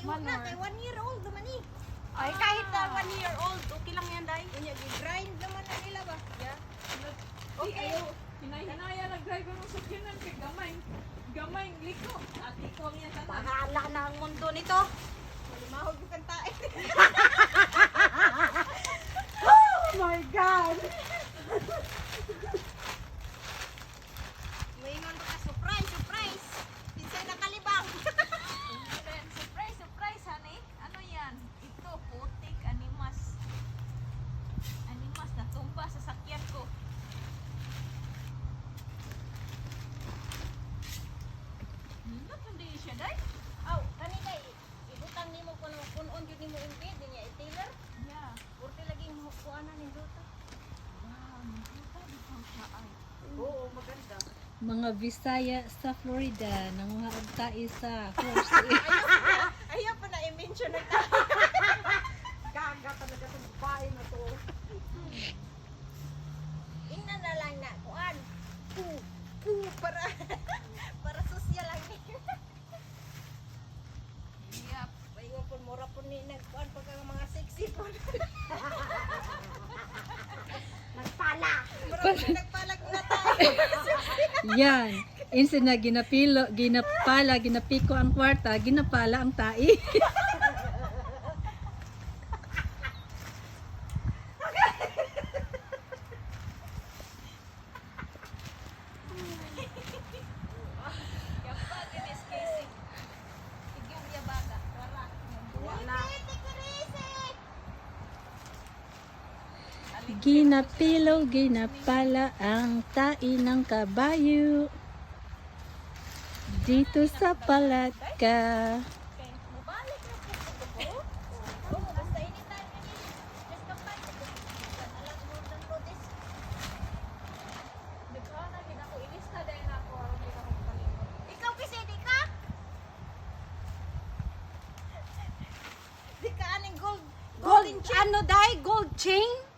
Iwan na, Manor. kay 1 year old naman eh. Ay, kahit na 1 year old, okay lang yan, day. Kunya, grind naman na nila ba? Yeah. Okay. Hinay-hinaya nag-drive ng sakyanan kay gamay. Gamay, liko. At iko ang yan tanan. Bahala na ang mundo nito. Malimahog yung kantain. Oh my God! Maingon ka, surprise, surprise. Pinsay nakalibang. Surprise, surprise, honey. Ano yan? Ito, putik, animas. Animas na tumba sa sakyan ko. Nindot, hindi siya, day. Aw, kanina ibutang nimo kuno kunon jud nimo impid niya i-tailor. Yeah. Porte lagi mo kuanan ni duta. Wow, nindot, di ko siya ay. Oo, maganda. Mga Bisaya sa Florida, nanguha og tae sa course. Ayaw pa na i-mention na ta. Gaga talaga sa babae na to. Ingnan na lang na kuan. Para para sosyal lang ni. Yep. Paingon pun mura pun ni nagkuan pagka mga sexy pun. Nagpala. Mura pun nagpalag na tayo. Yan. Instead na ginapiko ang kwarta, ginapala ang tae. Yapag, in this case, tigyung yabaga. Wala. Wala. Ginapilo, ginapala ang tae ng kabayo. Dito sa Palatka. Okay, mabalik na po. Oo, basta anytime you need. Just come back. Alam mo ng notice. Nagkawa na, ginako. Ilista dahil na ako. Aron din ako kalimot. Ikaw kasi di ka? Di ka aning gold. Gold, ano, day? Gold chain?